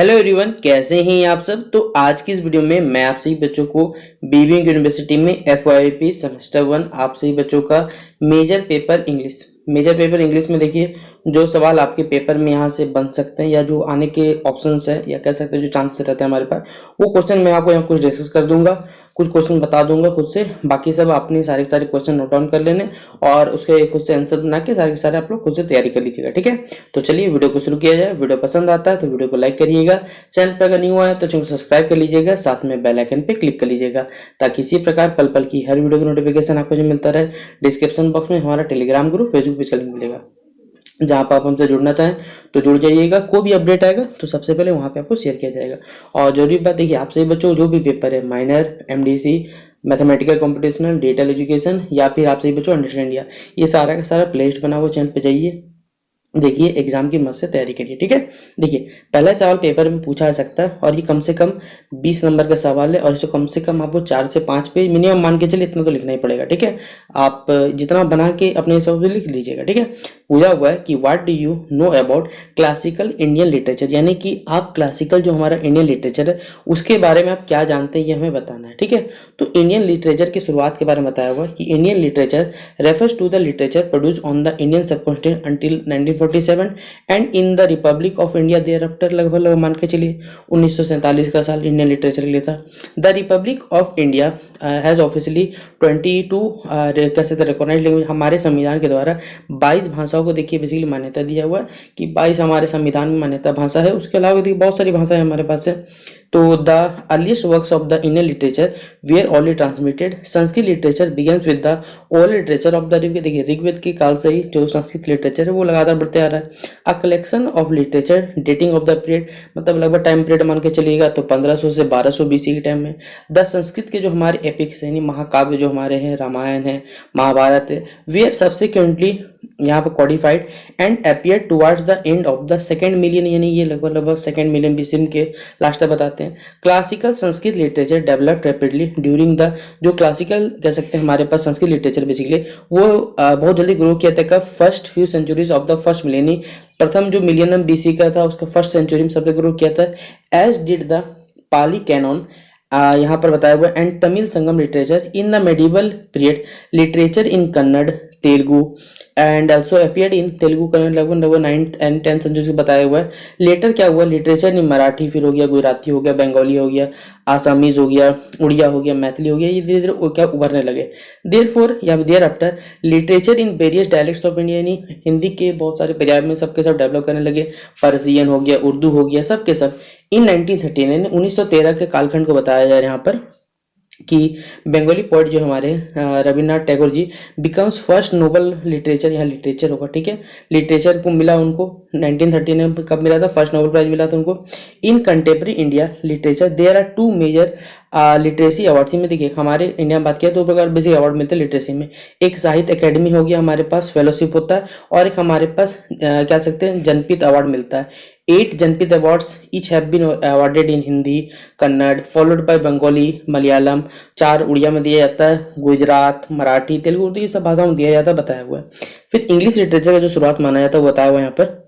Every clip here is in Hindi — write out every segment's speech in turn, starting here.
हेलो एवरीवन, कैसे हैं आप सब। तो आज की इस वीडियो में मैं आप सभी बच्चों को बीबीएम यूनिवर्सिटी में एफवाईपी सेमेस्टर 1 आप सभी बच्चों का मेजर पेपर इंग्लिश में देखिए जो सवाल आपके पेपर में यहाँ से बन सकते हैं या जो आने के ऑप्शंस है या कह सकते हैं जो चांसेस रहते हैं हमारे पास, वो क्वेश्चन मैं आपको यहाँ कुछ डिस्कस कर दूंगा, कुछ क्वेश्चन बता दूंगा खुद से। बाकी सब आपने सारे क्वेश्चन नोट डाउन कर लेने और उसके खुद से आंसर बना के सारे आप लोग खुद से तैयारी कर लीजिएगा, ठीक है। तो चलिए वीडियो को शुरू किया जाए। वीडियो पसंद आता है तो वीडियो को लाइक करिएगा, चैनल पर अगर न्यू आए तो चैनल को सब्सक्राइब कर लीजिएगा, साथ में बेल आइकन पे क्लिक कर लीजिएगा ताकि इसी प्रकार पल पल की हर वीडियो की नोटिफिकेशन आपको जो मिलता रहे। डिस्क्रिप्शन बॉक्स में हमारा टेलीग्राम ग्रुप, फेसबुक पेज का लिंक मिलेगा, जहां पर आप हमसे जुड़ना चाहें तो जुड़ जाइएगा। कोई भी अपडेट आएगा तो सबसे पहले वहां पे आपको शेयर किया जाएगा। और जरूरी बात देखिए, आप सभी बच्चों जो भी पेपर है, minor, MDC, mathematical computational, digital education या फिर आप सभी बच्चों अंडरस्टैंड इंडिया, ये सारा का सारा प्लेलिस्ट बना हुआ चैनल पे जाइए, देखिए एग्जाम की मस्त से तैयारी करिए, ठीक है। देखिए पहला सवाल पेपर में पूछा जा सकता है और ये कम से कम 20 नंबर का सवाल है और इसे कम से कम आपको 4 से 5 पेज मिनिमम मान के चलिए, इतना तो लिखना ही पड़ेगा, ठीक है। आप जितना बना के अपने हिसाब से लिख लीजिएगा, ठीक है। पूछा हुआ है कि what do you know about classical Indian literature, यानी कि आप क्लासिकल जो हमारा इंडियन लिटरेचर है उसके बारे में आप क्या जानते हैं, ये हमें बताना है, ठीक है। तो इंडियन लिटरेचर की शुरुआत के बारे में बताया हुआ है कि Indian literature refers to the literature produce on the Indian subcontinent until 1947 and in the republic of India there after, लगभग मान के चलिए 1947 का साल इंडियन लिटरेचर के लिए था। The republic of India has officially 22 कैसे रिकॉग्नाइज्ड लैंग्वेज, हमारे संविधान के द्वारा 22 भाषाओं को देखिए बेसिकली मान्यता दिया हुआ है कि 22 हमारे संविधान में मान्यता भाषा है। उसके अलावा देखिए बहुत सारी भाषाएं हमारे पास है। तो the earliest works of the Indian literature were already transmitted. Sanskrit literature begins with the old literature of the Rigveda, देखिए ऋग्वेद के काल से ही जो संस्कृत लिटरेचर है वो लगातार बढ़ते आ रहा है। A collection of literature dating of the period, मतलब लगभग टाइम पीरियड मान के चलिएगा तो 1500 से 1200 बीसी के टाइम में। द संस्कृत के जो हमारे एपिक्स यानी महाकाव्य जो हमारे हैं, रामायण है, महाभारत है, वेयर सब्सिक्वेंटली यहाँ पर codified and appear towards the end of the second million, यानी ये लगभग सेकेंड मिलियन बीसी के लास्ट तक बताते हैं। Classical Sanskrit literature developed rapidly during the, जो क्लासिकल कह सकते हैं हमारे पास संस्कृत लिटरेचर बेसिकली वो बहुत जल्दी ग्रो किया था। कब? First few centuries of the first millennium, प्रथम जो मिलियनम बीसी का था उसका फर्स्ट सेंचुरी में सबसे ग्रो किया था। As did the Pali canon, यहाँ पर बताया हुआ and Tamil Sangam literature in the medieval period, literature in Kannada, Telugu and also appeared in Telugu Kannada लगभग 9th and 10th सेंचुरी से बताया हुआ है। लेटर क्या हुआ, लिटरेचर इन मराठी, फिर हो गया गुजराती, हो गया बंगाली, हो गया आसामीज, हो गया उड़िया, हो गया मैथिली, हो गया, ये धीरे धीरे क्या उभरने लगे। देयरफॉर या there after literature in various dialects of India, यानी हिंदी के बहुत सारे पंजाब में सबके सब डेवलप करने लगे। पर्सियन हो गया, उर्दू हो गया, सबके सब। इन 1913 1913 के कालखंड को बताया जा रहा है यहाँ पर कि बंगाली पोइट जो हमारे Rabindranath Tagore ji becomes first Nobel literature, यहाँ लिटरेचर होगा, ठीक है। लिटरेचर को मिला उनको 1913 में, कब मिला था? फर्स्ट नोबल प्राइज मिला था उनको। In contemporary India literature there are 2 major literacy award थी में, देखिए हमारे इंडिया में बात किया तो प्रकार बेसिक अवार्ड मिलते हैं लिटरेसी में। एक साहित्य अकेडमी हो गया हमारे पास, फेलोशिप होता है, और एक हमारे पास क्या सकते हैं जनपीत अवार्ड मिलता है। 8 Jnanpith awards each have been awarded in Hindi, Kannada, followed by Bengali, Malayalam, 4 Oriya में दिया जाता है, गुजरात, मराठी, तेलुगु, उर्दू, ये सब भाषाओं में दिया जाता है, बताया हुआ है। फिर इंग्लिश लिटरेचर का जो शुरुआत माना जाता है वो बताया हुआ है यहाँ पर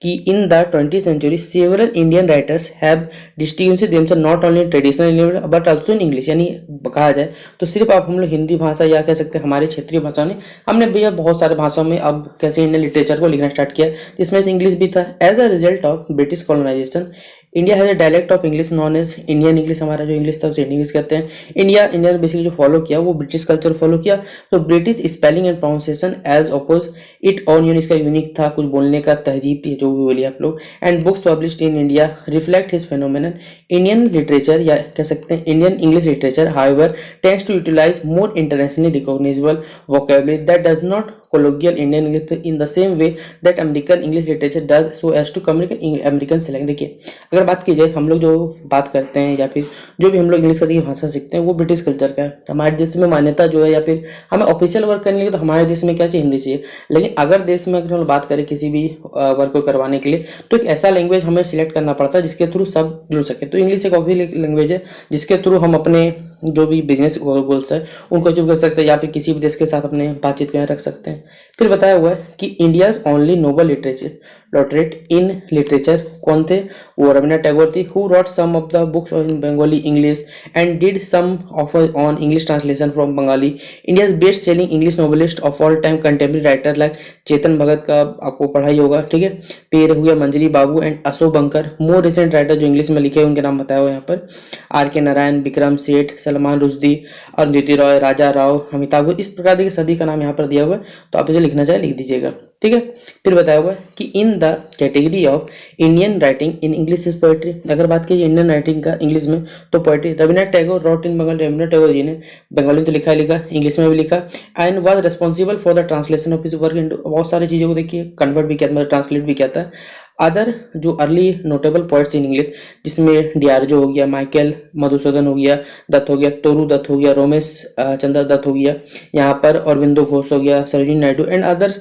कि in the 20th century several Indian writers have distinguished themselves not only in traditional English but also in English, यानी कहा जाए तो सिर्फ आप हम लोग हिंदी भाषा या कह सकते हैं हमारे क्षेत्रीय भाषा ने, हमने भैया बहुत सारे भाषाओं में अब कैसे इंडियन लिटरेचर को लिखना स्टार्ट किया, जिसमें से इंग्लिश भी था। As a result of British colonisation India has a dialect of English known as Indian English, हमारा जो इंग्लिश था उसे इंडियन इंग्लिश कहते हैं। इंडिया ने बेसिकली जो फॉलो किया वो ब्रिटिश कल्चर फॉलो किया, तो British spelling and pronunciation as opposed it on यून, इसका यूनिक था, कुछ बोलने का तहजीब थी, जो भी बोलिए आप लोग। And books published in India reflect his phenomenon. Indian literature या कह सकते हैं Indian English literature however tends to utilise more internationally recognisable vocabulary that does not colloquial Indian English in the same way that American English literature does so as to communicate American slang। देखिए अगर बात की जाए, हम लोग जो बात करते हैं या फिर जो भी हम लोग इंग्लिश का देखिए भाषा सीखते हैं वो ब्रिटिश कल्चर का है। हमारे देश में मान्यता जो है या फिर हमें ऑफिशियल वर्क करने के लिए तो हमारे देश में क्या चाहिए, हिंदी चाहिए। लेकिन अगर देश में अगर हम बात करें किसी भी वर्क को करवाने के लिए तो एक ऐसा लैंग्वेज हमें सिलेक्ट करना पड़ता है जिसके थ्रू सब जुड़ सके। तो इंग्लिश एक ऑफिशियल लैंग्वेज है जिसके थ्रू हम अपने जो भी बिजनेस गोल्स है उनको अचीव कर सकते हैं, या फिर किसी भी देश के साथ अपने बातचीत में रख सकते हैं। फिर बताया हुआ है कि India's only Nobel literature laureate in literature कौन थे, वो रविन्द्रनाथ टैगोर थी, who wrote some of the books in Bengali English and did some of on English translation from Bengali. India's best selling English novelist of all time contemporary writer like Chetan Bhagat का आपको पढ़ा ही होगा, ठीक है। फिर हुआ मंजरी बाबू and Ashok Banker. More recent writer जो इंग्लिश में लिखे उनके नाम बताया हुआ यहाँ पर, आर के नारायण, विक्रम सेठ, सलमान रुश्दी, अरुंधति रॉय, राजा राव, अमिताभ, इस प्रकार के सभी का नाम यहाँ पर दिया हुआ है, तो आप इसे लिखना चाहे लिख दीजिएगा, ठीक है। फिर बताया हुआ है कि in the category of Indian writing in English is poetry. अगर बात की इंडियन राइटिंग का इंग्लिश में, तो पोएट्री रविन्द्रनाथ टैगोर रॉट इन बंगाली। रविन्द्रनाथ टैगोर जी ने बंगाली में तो लिखा इंग्लिश में भी लिखा, and was responsible for the translation of his work into, बहुत सारी चीज़ों को देखिए कन्वर्ट भी किया, मतलब ट्रांसलेट भी किया था। अदर जो early notable poets in English, जिसमें डीआरजो हो गया, माइकल मधुसूदन हो गया, दत्त हो गया, तोरू दत्त हो गया, रोमेश चंद्र दत्त हो गया, यहाँ पर अरविंदो घोष हो गया, Sarojini Naidu and others,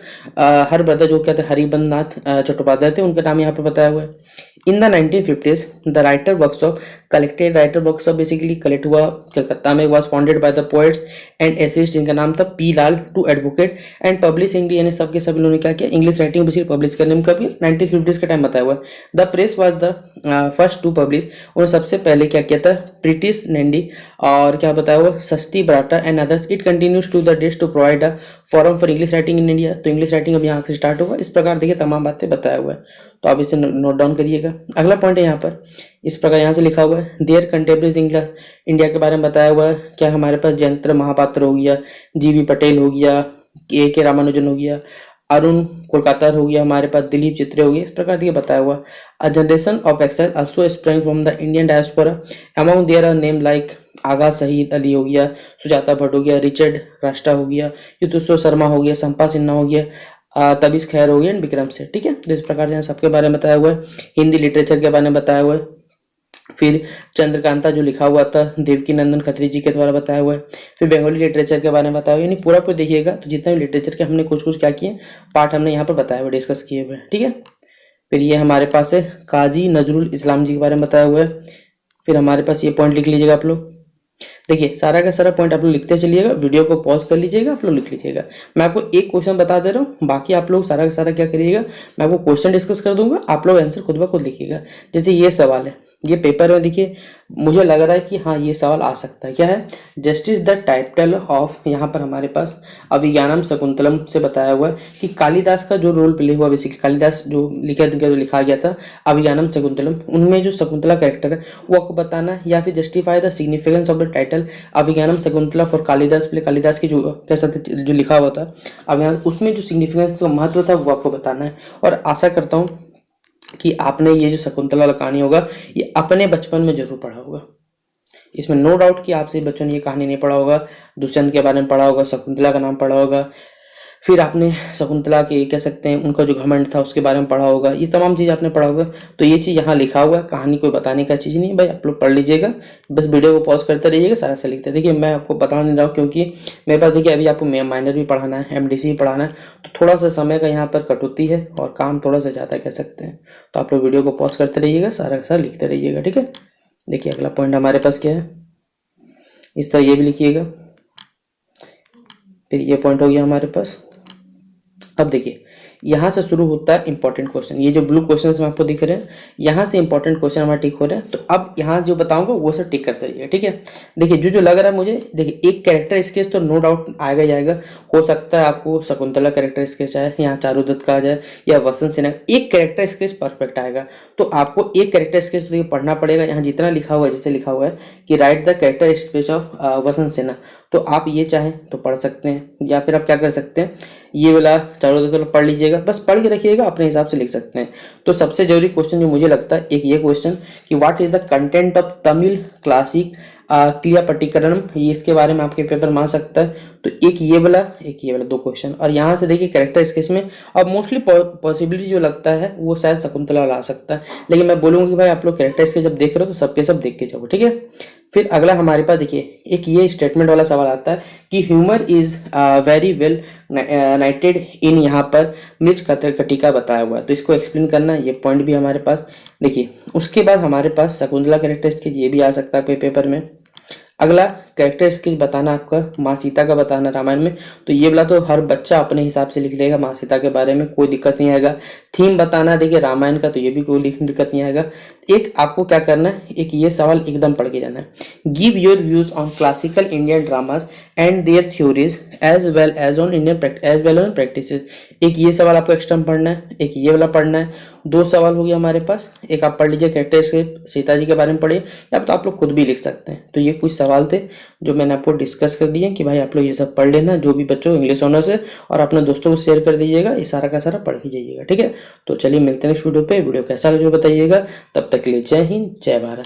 her brother जो क्या थे हरिबंद नाथ चट्टोपाध्याय थे, उनका नाम यहाँ पर बताया हुआ है। In the 1950s the writer workshop collected, writer workshop basically collect हुआ कलकत्ता में, was founded by the poets and essayist, जिनका नाम था P Lal, to advocate and publish English, यानी सबके सभी लोगों ने क्या किया, इंग्लिश राइटिंग बेसिकली पब्लिश करने में कभी 1950s का टाइम बताया हुआ है। The press was the first to publish, उन्होंने सबसे पहले क्या किया था, ब्रिटिश नैंडी और क्या बताया हुआ, सस्ती बराटा and others. It continues to the days to provide a forum for English writing in India, तो इंग्लिश राइटिंग अब यहाँ से स्टार्ट होगा। इस प्रकार देखिए तमाम बातें बताया हुआ है, तो आप इसे नोट डाउन करिएगा। अगला पॉइंट है यहाँ पर, इस प्रकार यहाँ से लिखा हुआ है, देयर कंटेम्प्रेरीज इंग्लिश इंडिया के बारे में बताया हुआ है। क्या हमारे पास जयंत महापात्र हो गया, जीवी पटेल हो गया, के रामानुजन हो गया, अरुण कोलकाता हो गया, हमारे पास दिलीप चित्रे हो गया, इस प्रकार देखिए बताया हुआ। A generation of excel also spring from the Indian diaspora, among there are name like Agha Shahid Ali हो गया, सुजाता भट्ट हो गया, रिचर्ड राष्ट्रा हो गया, युद्धेश्वर शर्मा हो गया, संपा सिन्हा हो गया, तबिस खैर हो गया एंड विक्रम से, ठीक है। तो इस प्रकार से सबके बारे में बताया हुआ है। हिंदी लिटरेचर के बारे में बताया हुआ है। फिर चंद्रकांता जो लिखा हुआ था देवकी नंदन खत्री जी के द्वारा बताया हुआ है। फिर बंगाली लिटरेचर के बारे में बताया हुआ, यानी पूरा पूरा देखिएगा, तो जितने भी लिटरेचर के हमने कुछ कुछ क्या किए पार्ट हमने यहाँ पर बताया हुआ, डिस्कस किए हुए, ठीक है। फिर ये हमारे पास है काजी नजरुल इस्लाम जी के बारे में बताया हुआ है। फिर हमारे पास ये पॉइंट लिख लीजिएगा आप लोग, देखिए सारा का सारा पॉइंट आप लोग लिखते चलिएगा, वीडियो को पॉज कर लीजिएगा, आप लोग लिख लीजिएगा। मैं आपको एक क्वेश्चन बता दे रहा हूँ, बाकी आप लोग सारा का सारा क्या करिएगा, मैं आपको क्वेश्चन डिस्कस कर दूंगा, आप लोग आंसर खुद ब खुद लिखिएगा। जैसे ये सवाल है, ये पेपर में देखिए मुझे लग रहा है कि हाँ ये सवाल आ सकता है। क्या है, जस्टिस द टाइटल ऑफ, यहाँ पर हमारे पास अभिज्ञानम शकुंतलम से बताया हुआ है कि कालिदास का जो रोल प्ले हुआ, बेसिकली कालिदास जो लिखा गया था अभिज्ञानम शकुंतलम, उनमें जो शकुंतला कैरेक्टर है वो आपको बताना है, या फिर justify the significance of the title Abhijnanam Shakuntala for Kalidas play, Kalidas की जो कह सकते जो लिखा हुआ था अभिज्ञान, उसमें जो सिग्निफिकेंस महत्व था वो आपको बताना है। और आशा करता हूँ कि आपने ये जो शकुंतला कहानी होगा ये अपने बचपन में जरूर पढ़ा होगा, इसमें नो डाउट कि आपसे बच्चों ने ये कहानी नहीं पढ़ा होगा। दुष्यंत के बारे में पढ़ा होगा, शकुंतला का नाम पढ़ा होगा, फिर आपने शकुंतला के कह सकते हैं उनका जो घमंड था उसके बारे में पढ़ा होगा, ये तमाम चीज़ आपने पढ़ा होगा। तो ये चीज़ यहाँ लिखा हुआ है, कहानी कोई बताने का चीज़ नहीं है भाई, आप लोग पढ़ लीजिएगा, बस वीडियो को पॉज करते रहिएगा, सारा सा लिखते। देखिए मैं आपको बता नहीं रहा हूँ क्योंकि मेरे पास देखिए अभी आपको माइनर भी पढ़ाना है, एमडीसी भी पढ़ाना है, तो थोड़ा सा समय का यहाँ पर कटौती है और काम थोड़ा सा ज़्यादा कह सकते हैं। तो आप लोग वीडियो को पॉज करते रहिएगा, सारा का सारा लिखते रहिएगा, ठीक है। देखिए अगला पॉइंट हमारे पास क्या है, इस तरह ये भी लिखिएगा। फिर ये पॉइंट हो गया हमारे पास। अब देखिए यहाँ से शुरू होता है इंपॉर्टेंट क्वेश्चन, ये जो ब्लू क्वेश्चन में आपको दिख रहे हैं यहाँ से इंपॉर्टेंट क्वेश्चन हमारा टिक हो रहा है। तो अब यहाँ जो बताऊंगा वो सब टिक करते रहिए, ठीक है। देखिए जो जो लग रहा है मुझे, देखिए एक कैरेक्टर स्केच तो नो डाउट आएगा ही आएगा, हो सकता है आपको शकुंतला कैरेक्टर स्केच आए, यहाँ चारुदत्त का आ जाए या वसंत सिन्हा, एक कैरेक्टर स्केच परफेक्ट आएगा। तो आपको एक कैरेक्टर स्केच तो पढ़ना पड़ेगा, यहाँ जितना लिखा हुआ है, जैसे लिखा हुआ है कि write the character sketch of Vasant Sinha, तो आप ये चाहें तो पढ़ सकते हैं, या फिर आप क्या कर सकते हैं ये वाला चारुदत्त पढ़ लीजिएगा, बस पढ़ के रखिएगा, अपने हिसाब से लिख सकते हैं। तो सबसे जरूरी क्वेश्चन जो मुझे लगता है एक ये क्वेश्चन कि what is the content of Tamil classic Silappatikaram, ये इसके बारे में आपके पेपर में आ सकता है। तो एक ये वाला दो क्वेश्चन, और यहाँ से देखिए कैरेक्टर स्केच में अब मोस्टली पॉसिबिलिटी जो लगता है वो शायद शकुंतला ला सकता है, लेकिन मैं बोलूँगा कि भाई आप लोग कैरेक्टर स्केच जब देख रहे हो तो सबके सब देख के जाओ, ठीक है। फिर अगला हमारे पास देखिए एक ये स्टेटमेंट वाला सवाल आता है कि humour is very well knitted in, यहाँ पर मिर्च कटिका बताया हुआ है, तो इसको एक्सप्लेन करना है, ये पॉइंट भी हमारे पास। देखिए उसके बाद हमारे पास शकुंतला कैरेक्टर स्केच ये भी आ सकता है पेपर में। अगला कैरेक्टर स्केच बताना आपका माँ सीता का बताना रामायण में, तो ये वाला तो हर बच्चा अपने हिसाब से लिख लेगा माँ सीता के बारे में, कोई दिक्कत नहीं आएगा। थीम बताना है देखिए रामायण का, तो ये भी कोई दिक्कत नहीं आएगा। एक आपको क्या करना है, एक ये सवाल एकदम पढ़ के जाना है, give your views on classical Indian dramas and their theories as well on practice. एक ये सवाल आपको एक्स्ट्रा पढ़ना है, एक ये वाला पढ़ना है। 2 सवाल हो गया हमारे पास। एक आप पढ़ लीजिए कैरेक्टर स्केच सीता जी के बारे में पढ़िए, या तो आप लोग खुद भी लिख सकते हैं। तो ये कुछ सवाल थे जो मैंने आपको डिस्कस कर दिए कि भाई आप लोग ये सब पढ़ लेना, जो भी बच्चों इंग्लिश ऑनर्स है, और अपने दोस्तों को शेयर कर दीजिएगा, ये सारा का सारा पढ़ के जाइएगा। ठीक है, तो चलिए मिलते हैं नेक्स्ट वीडियो पे। वीडियो कैसा लगा जो बताइएगा। तब तक के लिए जय हिंद, जय भारत।